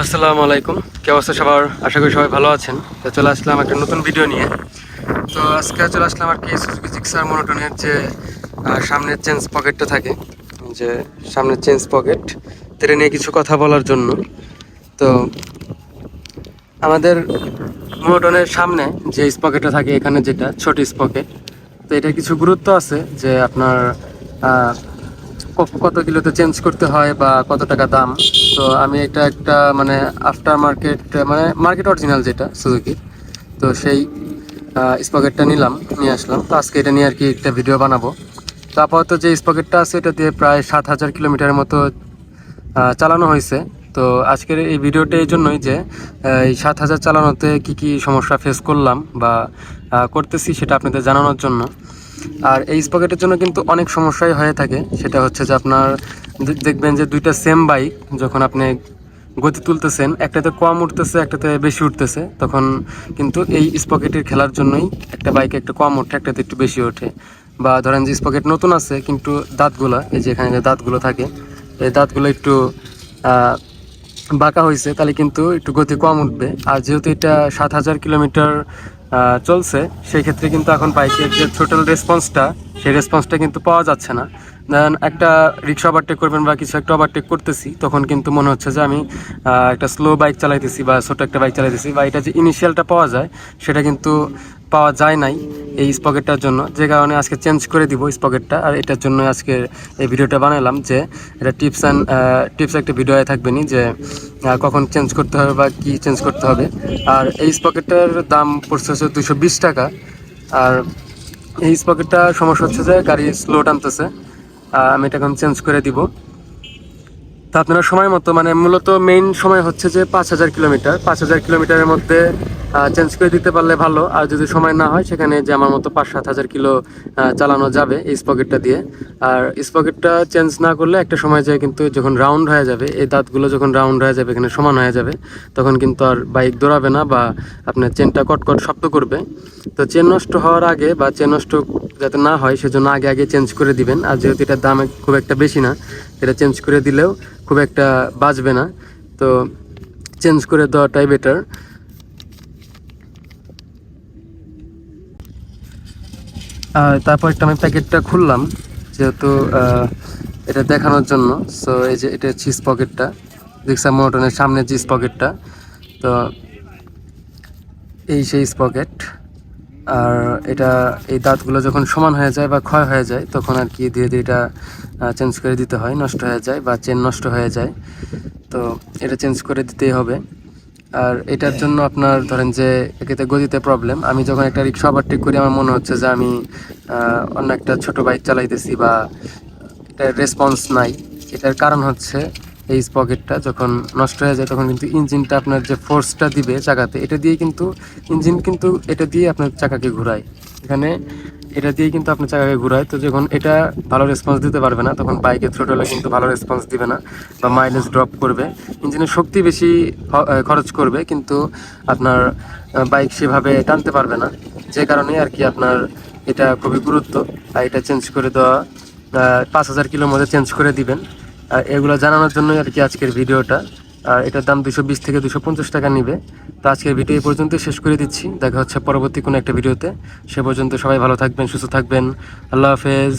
আসসালামু আলাইকুম, কি অবস্থা সবার? আশা করি সবাই ভালো আছেন। তো চলে আসলাম একটা নতুন ভিডিও নিয়ে। তো আজকে চলে আসলাম আর কি সুজুকি জিক্সার মনোটনের যে সামনের চেঞ্জ পকেটটা থাকে, যে সামনের চেঞ্জ পকেট, এটা নিয়ে কিছু কথা বলার জন্য। তো আমাদের মনোটনের সামনে যে স্পকেটটা থাকে, এখানে যেটা ছোট স্পকেট, তো এটা কিছু গুরুত্ব আছে যে আপনার কত কিলোতে চেঞ্জ করতে হয় বা কত টাকা দাম। তো আমি এটা একটা মানে আফটার মার্কেট, মানে মার্কেট অরিজিনাল যেটা সুজুকি, তো সেই স্পকেটটা নিয়ে আসলাম। তো আজকে এটা নিয়ে আর কি একটা ভিডিও বানাবো। তো আপাতত যে স্পকেটটা আছে এটা দিয়ে প্রায় 7,000 কিলোমিটারের মতো চালানো হয়েছে। তো আজকের এই ভিডিওটা এই জন্যই যে এই 7,000 চালানোতে কি কি সমস্যা ফেস করলাম বা করতেছি সেটা আপনাদের জানানোর জন্য। আর এই স্পকেটের জন্য কিন্তু অনেক সমস্যাই হয়ে থাকে। সেটা হচ্ছে যে আপনার দেখবেন যে দুইটা সেম বাইক যখন আপনি গতি তুলতেছেন, একটাতে কম উঠতেছে একটাতে বেশি উঠতেছে, তখন কিন্তু এই স্পকেটের খেলার জন্যই একটা বাইকে একটা কম ওঠে, একটাতে একটু বেশি ওঠে। বা ধরেন যে স্পকেট নতুন আছে কিন্তু দাঁতগুলো, এই যে এখানে যে দাঁতগুলো থাকে, এই দাঁতগুলো একটু বাঁকা হয়েছে, তাহলে কিন্তু একটু গতি কম উঠবে। আর যেহেতু এটা 7,000 কিলোমিটার চলছে, সেই ক্ষেত্রে কিন্তু এখন বাইকের যে টোটাল রেসপন্সটা, সেই রেসপন্সটা কিন্তু পাওয়া যাচ্ছে না। দেন একটা রিক্সা ওভারটেক করবেন বা কিছু একটা ওভারটেক করতেছি, তখন কিন্তু মনে হচ্ছে যে আমি একটা স্লো বাইক চালাইতেছি বা ছোটো একটা বাইক চালাইতেছি, বা এটা যে ইনিশিয়ালটা পাওয়া যায় সেটা কিন্তু পাওয়া যায় নাই এই স্পকেটটার জন্য। যে কারণে আজকে চেঞ্জ করে দিব স্পকেটটা। আর এটার জন্য আজকে এই ভিডিওটা বানালাম, যে এটা টিপস একটা ভিডিও থাকবেনি যে কখন চেঞ্জ করতে হবে বা কি চেঞ্জ করতে হবে। আর এই স্পকেটটার দাম পড়ছে হচ্ছে 220 টাকা। আর এই স্পকেটটা সমস্যা হচ্ছে যে গাড়ি স্লো টানতেছে। আমি এটা এখন চেঞ্জ করে দিব। তো আপনারা সময় মতো, মানে মূলত মেইন সময় হচ্ছে যে 5,000 কিলোমিটার, 5,000 কিলোমিটারের মধ্যে চেঞ্জ করে দিতে পারলে ভালো। আর যদি সময় না হয়, সেখানে যে আমার মতো 5-7 হাজার কিলো চালানো যাবে এই স্পকেটটা দিয়ে। আর স্পকেটটা চেঞ্জ না করলে একটা সময় যায় কিন্তু যখন রাউন্ড হয়ে যাবে, এই দাঁতগুলো যখন রাউন্ড হয়ে যাবে, এখানে সমান হয়ে যাবে, তখন কিন্তু আর বাইক দৌড়াবে না বা আপনার চেনটা কটকট শব্দ করবে। তো চেন নষ্ট হওয়ার আগে বা চেন নষ্ট যাতে না হয় সেজন্য আগে আগে চেঞ্জ করে দিবেন। আর যেহেতু এটার দাম খুব একটা বেশি না, এটা চেঞ্জ করে দিলেও খুব একটা বাঁচবে না, তো চেঞ্জ করে দেওয়াটাই বেটার। আর তারপর একটা আমি প্যাকেটটা খুললাম, যেহেতু এটা দেখানোর জন্য। সো এই যে এটা চিজ পকেটটা, রিক্সা মোটনের সামনে চিজ পকেটটা, তো এই সেই পকেট। আর এটা এই দাঁতগুলো যখন সমান হয়ে যায় বা ক্ষয় হয়ে যায়, তখন আর কি ধীরে ধীরে এটা চেঞ্জ করে দিতে হয়, নষ্ট হয়ে যায় বা চেন নষ্ট হয়ে যায়, তো এটা চেঞ্জ করে দিতেই হবে। আর এটার জন্য আপনার ধরেন যে একেতে গতিতে প্রবলেম, আমি যখন একটা রিক্সা ওভারটেক করি আমার মনে হচ্ছে যে আমি অন্য একটা ছোট বাইক চালাইতেছি বা এটার রেসপন্স নাই। এটার কারণ হচ্ছে এই স্পকেটটা যখন নষ্ট হয়ে যায়, তখন কিন্তু ইঞ্জিনটা আপনার যে ফোর্সটা দিবে চাকাতে, এটা দিয়ে কিন্তু ইঞ্জিন কিন্তু এটা দিয়ে আপনার চাকাকে ঘুরায়। এখানে এটা দিয়ে কিন্তু আপনার চাকাকে ঘুরায়। তো যখন এটা ভালো রেসপন্স দিতে পারবে না, তখন বাইকের থ্রোটলে কিন্তু ভালো রেসপন্স দিবে না বা মাইলেজ ড্রপ করবে। ইঞ্জিনের শক্তি বেশি খরচ করবে, কিন্তু আপনার বাইক সেভাবে টানতে পারবে না। যে কারণে আর কি আপনার এটা খুবই গুরুত্ব। আর এটা চেঞ্জ করে দেওয়া, 5,000 কিলোর মধ্যে চেঞ্জ করে দিবেন। এগুলো জানানোর জন্যই আর কি আজকের ভিডিওটা। আর এটার দাম 220 থেকে 250 টাকা নিবে। তো আজকের ভিডিও এই পর্যন্ত শেষ করে দিচ্ছি। দেখা হচ্ছে পরবর্তী কোনো একটা ভিডিওতে। সে পর্যন্ত সবাই ভালো থাকবেন, সুস্থ থাকবেন। আল্লাহ হাফেজ।